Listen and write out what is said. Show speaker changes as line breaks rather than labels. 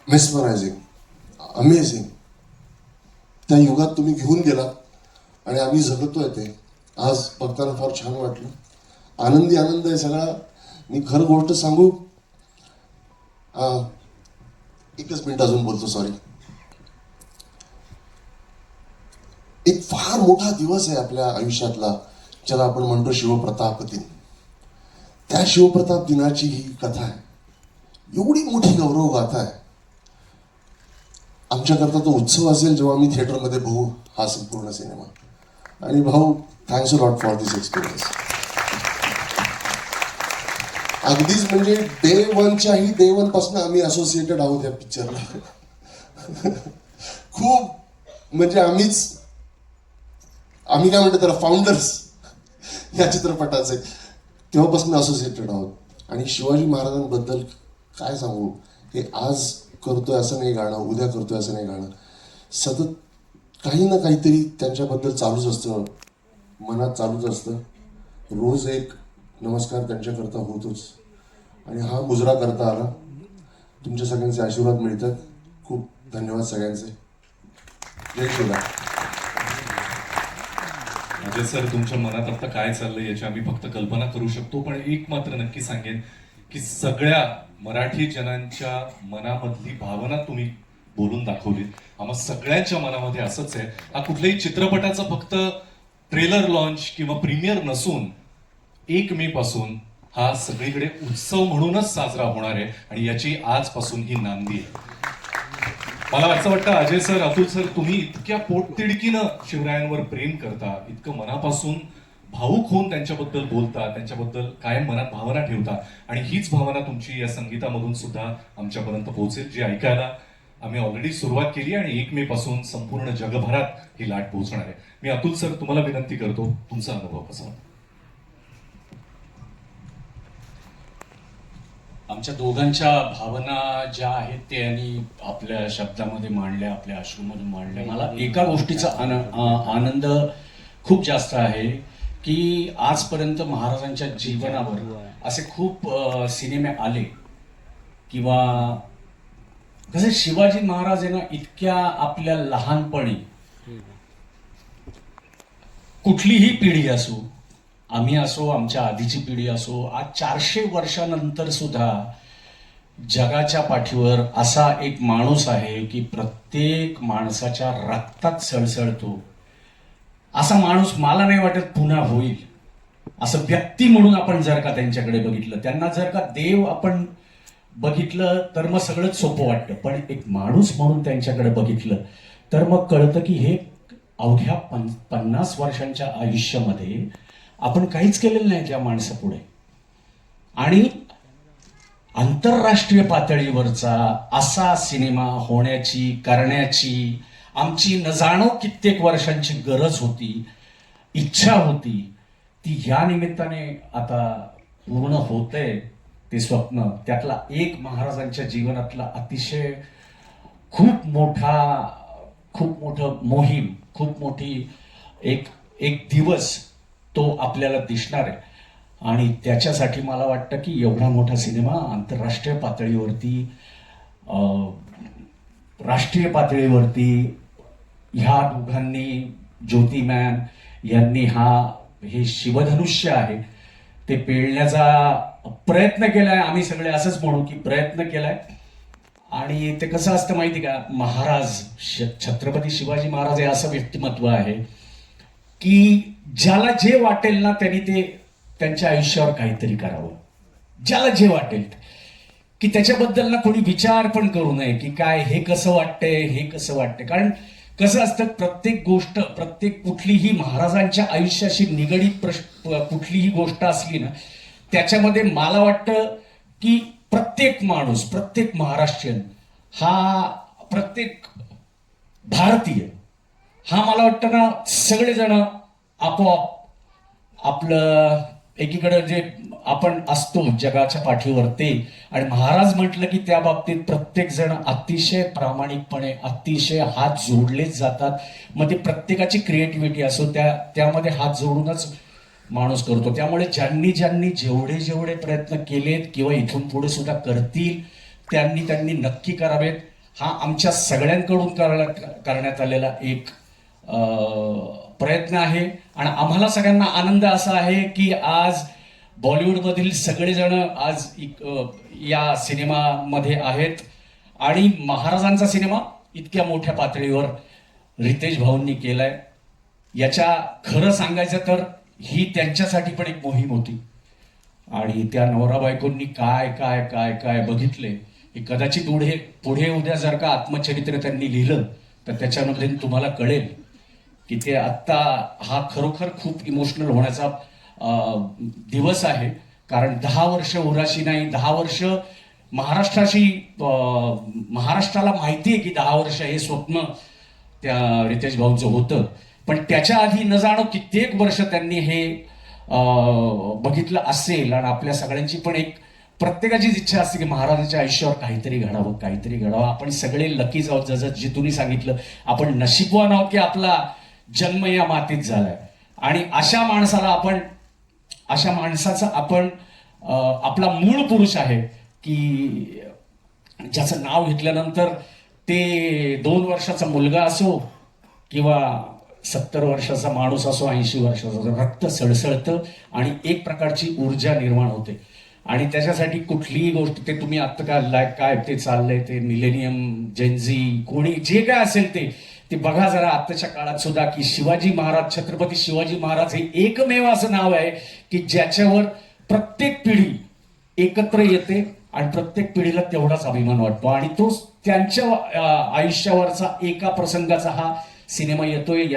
Mesmerising, amazing. त्या युगात तुम्ही घेऊन गेलात आणि आम्ही जगतोय ते. आज बघताना फार छान वाटलं. आनंदी आनंद आहे सगळा. मी खरं गोष्ट सांगू, एकच मिनिट अजून बोलतो, सॉरी. एक फार मोठा दिवस आहे आपल्या आयुष्यातला, ज्याला आपण म्हणतो शिवप्रताप दिन. त्या शिवप्रताप दिनाची ही कथा आहे. एवढी मोठी गौरव गाथा आहे. आमच्याकरता तो उत्सव असेल जेव्हा आम्ही थिएटरमध्ये बघू हा संपूर्ण सिनेमा. आणि भाऊ, thanks a lot for this experience. अगदीच म्हणजे डे वनच्याही डे वन पासून आम्ही असोसिएटेड आहोत या पिक्चरला. खूप म्हणजे आम्ही काय म्हणतो त्याला, फाउंडर्स या चित्रपटाचे तेव्हापासून असोसिएटेड आहोत. आणि शिवाजी महाराजांबद्दल काय सांगू, हे आज करतोय असं नाही गाणं, उद्या करतोय असं नाही गाणं. सतत काही ना काहीतरी त्यांच्याबद्दल चालूच असतं, मनात चालूच असतं. रोज एक नमस्कार त्यांच्याकरता होतोच. आणि हा मुजरा करता आला. तुमच्या सगळ्यांचे आशीर्वाद मिळतात. खूप धन्यवाद सगळ्यांचे. जय शिवराय.
अजय सर, तुमच्या मनात आता काय चाललंय याची आम्ही फक्त कल्पना करू शकतो. पण एक मात्र नक्की सांगेन की सगळ्या मराठी जनांच्या मनामधली भावना तुम्ही बोलून दाखवलीत. आम्हा सगळ्यांच्या मनामध्ये असंच आहे. हा कुठल्याही चित्रपटाचा फक्त ट्रेलर लॉन्च किंवा प्रीमियर नसून 1 मे पासून हा सगळीकडे उत्सव म्हणूनच साजरा होणार आहे. आणि याची आजपासून ही नांदी आहे. मला असं वाटतं अजय सर, अतुल सर, तुम्ही इतक्या पोटतिडकीनं शिवरायांवर प्रेम करता, इतकं मनापासून भावूक होऊन त्यांच्याबद्दल बोलता, त्यांच्याबद्दल कायम मनात भावना ठेवता. आणि हीच भावना तुमची या संगीतामधून सुद्धा आमच्यापर्यंत पोहोचेल, जी ऐकायला आम्ही ऑलरेडी सुरुवात केली आणि 1 मे पासून संपूर्ण जगभरात ही लाट पोहोचणार आहे. मी अतुल सर तुम्हाला विनंती करतो, तुमचा अनुभव कसा होता?
आमच्या दोघांच्या भावना ज्या आहेत ते यांनी आपल्या शब्दामध्ये मांडल्या, आपल्या अश्रूमधून मांडल्या. मला एका गोष्टीचा आनंद खूप जास्त आहे की आजपर्यंत महाराजांच्या जीवनावर असे खूप सिनेमे आले, किंवा कसे शिवाजी महाराज आहे ना, इतक्या आपल्या लहानपणी कुठलीही पिढी असो, आम्ही असो, आमच्या आधीची पिढी असो, आज 400 वर्षानंतर सुद्धा जगाच्या पाठीवर असा एक माणूस आहे की प्रत्येक माणसाच्या रक्तात सळसळतो. असा माणूस मला नाही वाटत पुन्हा होईल. असं व्यक्ती म्हणून आपण जर का त्यांच्याकडे बघितलं, त्यांना जर का देव आपण बघितलं तर मग सगळंच सोपं वाटतं. पण एक माणूस म्हणून त्यांच्याकडे बघितलं तर मग कळतं की हे अवघ्या 50 वर्षांच्या आयुष्यामध्ये आपण काहीच केलेलं नाही त्या माणसापुढे. आणि आंतरराष्ट्रीय पातळीवरचा असा सिनेमा होण्याची, करण्याची आमची न जाणो कित्येक वर्षांची गरज होती, इच्छा होती. ती या निमित्ताने आता पूर्ण होतंय ते स्वप्न. त्यातला एक महाराजांच्या जीवनातला अतिशय खूप मोठं मोहीम, खूप मोठी एक दिवस तो आपल्याला दिसणार आहे. आणि त्याच्यासाठी मला वाटतं की एवढा मोठा सिनेमा आंतरराष्ट्रीय पातळीवरती, राष्ट्रीय पातळीवरती ह्या दोघांनी, ज्योती मॅम यांनी हे शिवधनुष्य आहे ते पेलण्याचा प्रयत्न केलाय. आम्ही सगळे असंच म्हणू की प्रयत्न केलाय. आणि ते कसं असतं माहिती का, महाराज, छत्रपती शिवाजी महाराज हे असं व्यक्तिमत्व आहे की ज्याला जे वाटेल ना त्यांनी ते त्यांच्या आयुष्यावर काहीतरी करावं. ज्याला जे वाटेल की त्याच्याबद्दल ना कोणी विचार पण करू नये की काय हे कसं वाटतंय, हे कसं वाटतंय. कारण कसं असतं, प्रत्येक गोष्ट, कुठलीही महाराजांच्या आयुष्याशी निगडीत कुठलीही गोष्ट असली ना, त्याच्यामध्ये मला वाटतं की प्रत्येक माणूस, प्रत्येक महाराष्ट्रीयन, प्रत्येक भारतीय मला वाटतं ना, सगळेजण आपोआप आपलं एकीकडे जे आपण असतो जगाच्या पाठीवर ते, आणि महाराज म्हटलं की त्या बाबतीत प्रत्येक जण अतिशय प्रामाणिकपणे, अतिशय हात जोडलेच जातात. मग ते प्रत्येकाची क्रिएटिव्हिटी असो, त्यामध्ये हात जोडूनच माणूस करतो. त्यामुळे ज्यांनी जेवढे प्रयत्न केलेत किंवा इथून पुढे सुद्धा करतील त्यांनी नक्की करावेत. हा आमच्या सगळ्यांकडून करण्यात आलेला एक प्रयत्न आहे. आणि आम्हाला सगळ्यांना आनंद असा आहे की आज बॉलिवूडमधील सगळेजण आज या सिनेमामध्ये आहेत. आणि महाराजांचा सिनेमा इतक्या मोठ्या पातळीवर रितेश भाऊंनी केलाय. याच्या खरं सांगायचं तर ही त्यांच्यासाठी पण एक मोहीम होती. आणि त्या नवरा बायकोंनी काय काय काय काय बघितले हे कदाचित पुढे उद्या जर का आत्मचरित्र त्यांनी लिहिलं तर त्याच्यामध्ये तुम्हाला कळेल की ते आत्ता हा खरोखर खूप इमोशनल होण्याचा दिवस आहे. कारण 10 वर्ष उराशी नाही, 10 वर्ष महाराष्ट्राला माहिती आहे की 10 वर्ष हे स्वप्न त्या रितेश भाऊंचं होतं. पण त्याच्या आधी न जाणो कित्येक वर्ष त्यांनी हे बघितलं असेल. आणि आपल्या सगळ्यांची पण एक प्रत्येकाचीच इच्छा असते की महाराजांच्या आयुष्यावर काहीतरी घडावं. आपण सगळे लकीज आहोत, जसं जितूनी सांगितलं, आपण नशीबवान आहोत की आपला जन्म या मातीत झालाय. आणि अशा माणसाचा आपण आपला मूळ पुरुष आहे की ज्याचं नाव घेतल्यानंतर ते 2 वर्षाचा मुलगा असो किंवा 70 वर्षाचा माणूस असो, 80 वर्षाचा, रक्त सळसळतं आणि एक प्रकारची ऊर्जा निर्माण होते. आणि त्याच्यासाठी कुठलीही गोष्ट, ते तुम्ही आत्ता काय ते चाललंय ते मिलेनियम, जेनझी, कोणी जे काय असेल ते बघा जरा आत्ताच्या काळात सुद्धा की शिवाजी महाराज, छत्रपती शिवाजी महाराज हे एकमेव असं नाव आहे की ज्याच्यावर प्रत्येक पिढी एकत्र येते आणि प्रत्येक पिढीला तेवढाच अभिमान वाटतो. आणि तो त्यांच्या आयुष्यावरचा एका प्रसंगाचा हा सिनेमा येतोय.